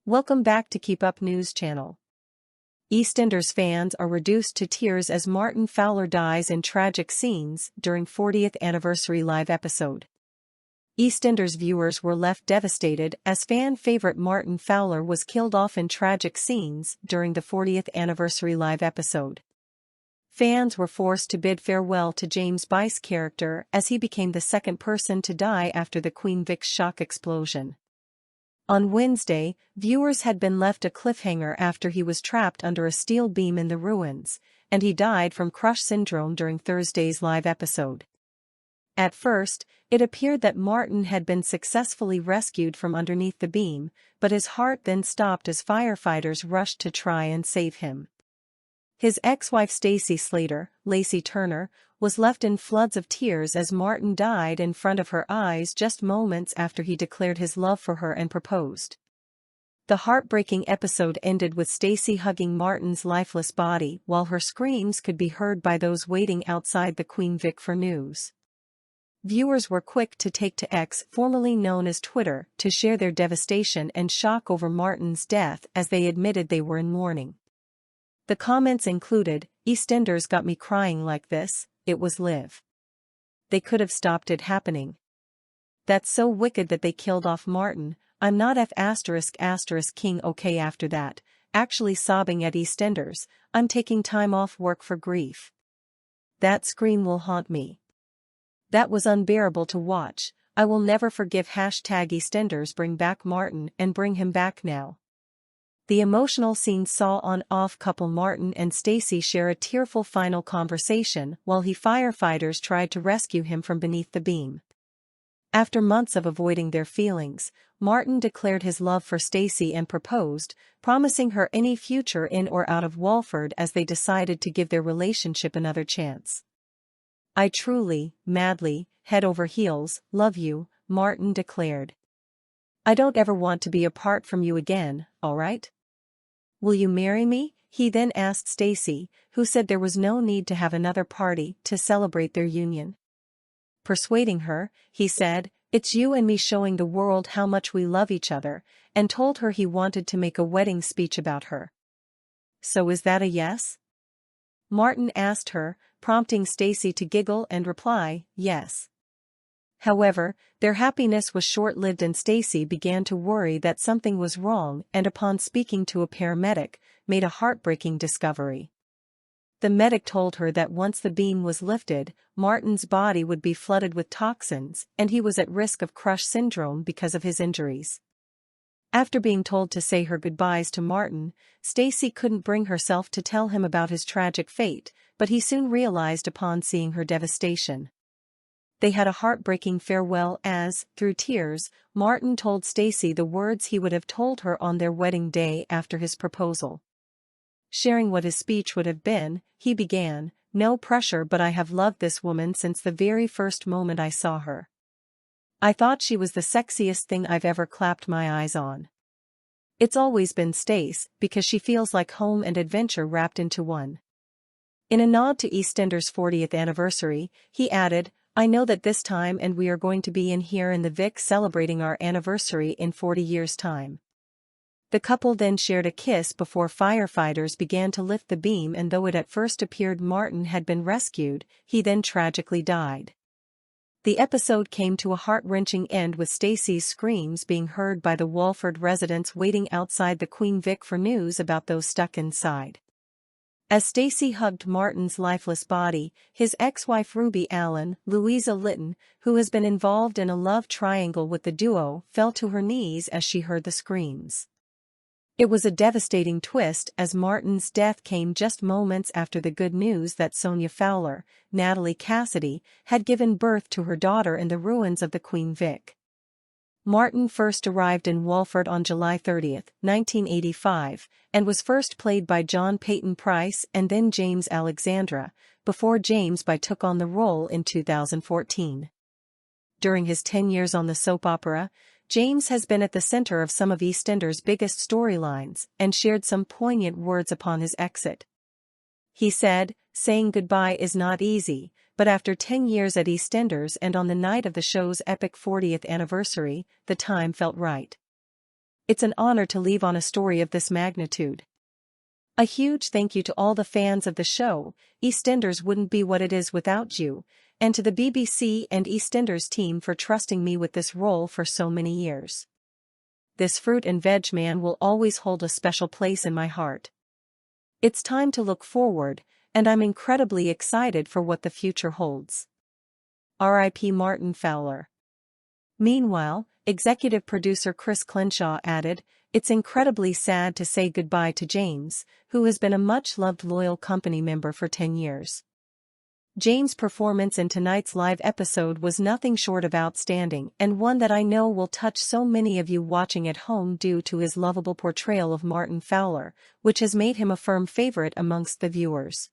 Welcome back to Keep Up News Channel. EastEnders fans are reduced to tears as Martin Fowler dies in tragic scenes during 40th anniversary live episode. EastEnders viewers were left devastated as fan favorite Martin Fowler was killed off in tragic scenes during the 40th anniversary live episode. Fans were forced to bid farewell to James Byce's character as he became the second person to die after the Queen Vic's shock explosion. On Wednesday, viewers had been left a cliffhanger after he was trapped under a steel beam in the ruins, and he died from crush syndrome during Thursday's live episode. At first, it appeared that Martin had been successfully rescued from underneath the beam, but his heart then stopped as firefighters rushed to try and save him. His ex-wife Stacey Slater, Lacey Turner, was left in floods of tears as Martin died in front of her eyes just moments after he declared his love for her and proposed. The heartbreaking episode ended with Stacey hugging Martin's lifeless body while her screams could be heard by those waiting outside the Queen Vic for news. Viewers were quick to take to X, formerly known as Twitter, to share their devastation and shock over Martin's death as they admitted they were in mourning. The comments included, "EastEnders got me crying like this, it was live. They could have stopped it happening. That's so wicked that they killed off Martin, I'm not F***king okay after that, actually sobbing at EastEnders, I'm taking time off work for grief. That scream will haunt me. That was unbearable to watch, I will never forgive #EastEnders bring back Martin and bring him back now." The emotional scene saw on-off couple Martin and Stacey share a tearful final conversation while firefighters tried to rescue him from beneath the beam. After months of avoiding their feelings, Martin declared his love for Stacey and proposed, promising her any future in or out of Walford as they decided to give their relationship another chance. "I truly, madly, head over heels, love you," Martin declared. "I don't ever want to be apart from you again, alright? Will you marry me?" he then asked Stacey, who said there was no need to have another party to celebrate their union. Persuading her, he said, "It's you and me showing the world how much we love each other," and told her he wanted to make a wedding speech about her. "So is that a yes?" Martin asked her, prompting Stacey to giggle and reply, "Yes." However, their happiness was short-lived and Stacey began to worry that something was wrong and upon speaking to a paramedic, made a heartbreaking discovery. The medic told her that once the beam was lifted, Martin's body would be flooded with toxins and he was at risk of crush syndrome because of his injuries. After being told to say her goodbyes to Martin, Stacey couldn't bring herself to tell him about his tragic fate, but he soon realized upon seeing her devastation. They had a heartbreaking farewell as, through tears, Martin told Stacey the words he would have told her on their wedding day after his proposal. Sharing what his speech would have been, he began, "No pressure, but I have loved this woman since the very first moment I saw her. I thought she was the sexiest thing I've ever clapped my eyes on. It's always been Stace, because she feels like home and adventure wrapped into one." In a nod to EastEnders' 40th anniversary, he added, "I know that this time and we are going to be in here in the Vic celebrating our anniversary in 40 years' time." The couple then shared a kiss before firefighters began to lift the beam, and though it at first appeared Martin had been rescued, he then tragically died. The episode came to a heart-wrenching end with Stacey's screams being heard by the Walford residents waiting outside the Queen Vic for news about those stuck inside. As Stacey hugged Martin's lifeless body, his ex-wife Ruby Allen, Louisa Litton, who has been involved in a love triangle with the duo, fell to her knees as she heard the screams. It was a devastating twist as Martin's death came just moments after the good news that Sonia Fowler, Natalie Cassidy, had given birth to her daughter in the ruins of the Queen Vic. Martin first arrived in Walford on July 30, 1985, and was first played by John Peyton Price and then James Alexandra, before James By took on the role in 2014. During his 10 years on the soap opera, James has been at the center of some of EastEnders' biggest storylines and shared some poignant words upon his exit. He said, "Saying goodbye is not easy, but after 10 years at EastEnders and on the night of the show's epic 40th anniversary, the time felt right. It's an honor to leave on a story of this magnitude. A huge thank you to all the fans of the show. EastEnders wouldn't be what it is without you, and to the BBC and EastEnders team for trusting me with this role for so many years. This fruit and veg man will always hold a special place in my heart. It's time to look forward, and I'm incredibly excited for what the future holds. R.I.P. Martin Fowler. Meanwhile, executive producer Chris Crenshaw added, "It's incredibly sad to say goodbye to James, who has been a much-loved loyal company member for 10 years. James' performance in tonight's live episode was nothing short of outstanding and one that I know will touch so many of you watching at home due to his lovable portrayal of Martin Fowler, which has made him a firm favorite amongst the viewers."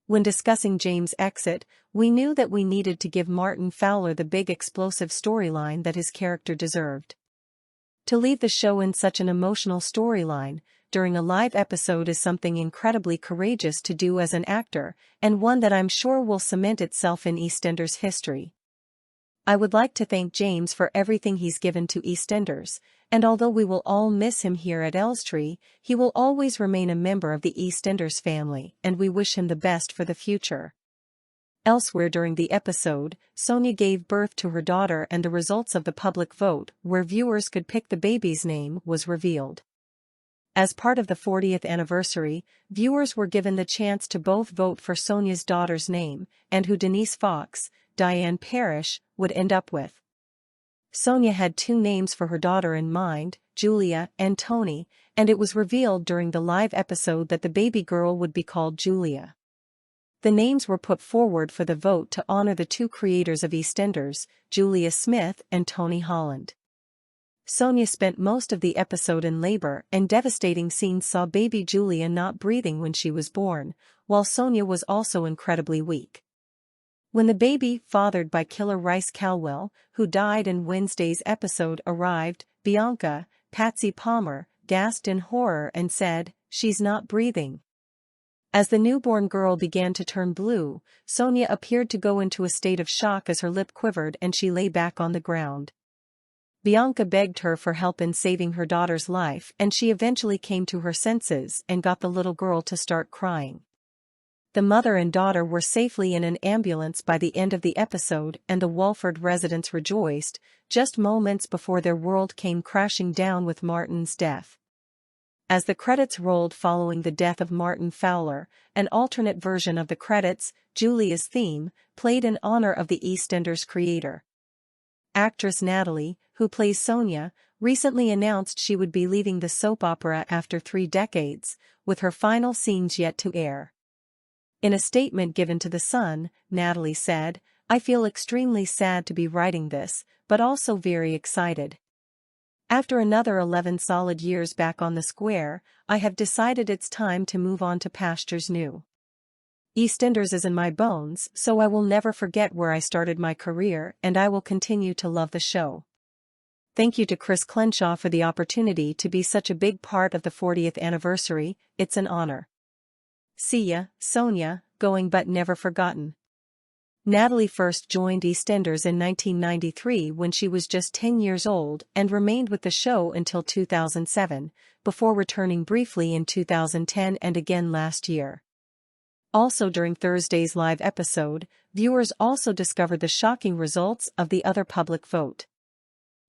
When discussing James' exit, we knew that we needed to give Martin Fowler the big explosive storyline that his character deserved. To leave the show in such an emotional storyline during a live episode is something incredibly courageous to do as an actor, and one that I'm sure will cement itself in EastEnders history. I would like to thank James for everything he's given to EastEnders, and although we will all miss him here at Elstree, he will always remain a member of the EastEnders family, and we wish him the best for the future. Elsewhere during the episode, Sonia gave birth to her daughter and the results of the public vote, where viewers could pick the baby's name, was revealed. As part of the 40th anniversary, viewers were given the chance to both vote for Sonia's daughter's name and who Denise Fox, Diane Parrish, would end up with. Sonia had 2 names for her daughter in mind, Julia and Tony, and it was revealed during the live episode that the baby girl would be called Julia. The names were put forward for the vote to honor the 2 creators of EastEnders, Julia Smith and Tony Holland. Sonia spent most of the episode in labor, and devastating scenes saw baby Julia not breathing when she was born, while Sonia was also incredibly weak. When the baby, fathered by killer Rice Calwell, who died in Wednesday's episode, arrived, Bianca, Patsy Palmer, gasped in horror and said, "She's not breathing." As the newborn girl began to turn blue, Sonia appeared to go into a state of shock as her lip quivered and she lay back on the ground. Bianca begged her for help in saving her daughter's life, and she eventually came to her senses and got the little girl to start crying. The mother and daughter were safely in an ambulance by the end of the episode, and the Walford residents rejoiced, just moments before their world came crashing down with Martin's death. As the credits rolled following the death of Martin Fowler, an alternate version of the credits, Julia's theme, played in honor of the EastEnders creator. Actress Natalie, who plays Sonia, recently announced she would be leaving the soap opera after 3 decades, with her final scenes yet to air. In a statement given to The Sun, Natalie said, "I feel extremely sad to be writing this, but also very excited. After another 11 solid years back on the square, I have decided it's time to move on to pastures new. EastEnders is in my bones, so I will never forget where I started my career, and I will continue to love the show." Thank you to Chris Crenshaw for the opportunity to be such a big part of the 40th anniversary. It's an honor. See ya, Sonia, going but never forgotten. Natalie first joined EastEnders in 1993 when she was just 10 years old and remained with the show until 2007, before returning briefly in 2010 and again last year. Also during Thursday's live episode, viewers also discovered the shocking results of the other public vote.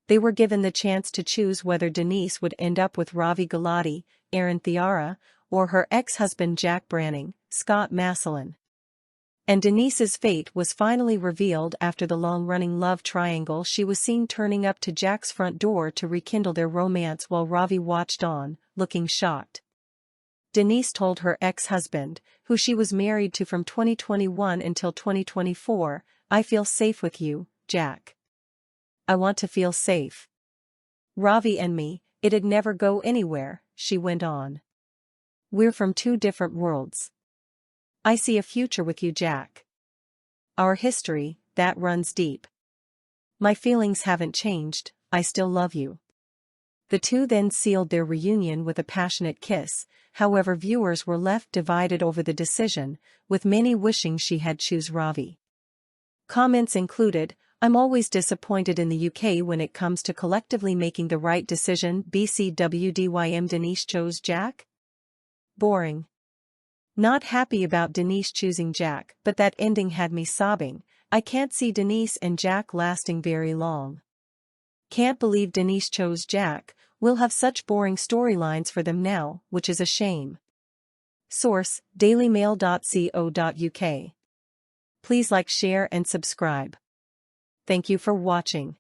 They were given the chance to choose whether Denise would end up with Ravi Gulati, Aaron Thiara, or her ex-husband Jack Branning, Scott Massillon. And Denise's fate was finally revealed after the long-running love triangle she was seen turning up to Jack's front door to rekindle their romance while Ravi watched on, looking shocked. Denise told her ex-husband, who she was married to from 2021 until 2024, "I feel safe with you, Jack. I want to feel safe. Ravi and me, it'd never go anywhere," she went on. "We're from 2 different worlds. I see a future with you, Jack. Our history, that runs deep. My feelings haven't changed, I still love you." The 2 then sealed their reunion with a passionate kiss. However, viewers were left divided over the decision, with many wishing she had choose Ravi. Comments included, I'm always disappointed in the UK when it comes to collectively making the right decision. BCWDYM Denise chose Jack? Boring. Not happy about Denise choosing Jack, but that ending had me sobbing. I can't see Denise and Jack lasting very long. Can't believe Denise chose Jack. We'll have such boring storylines for them now, which is a shame. Source: dailymail.co.uk. Please like, share and subscribe. Thank you for watching.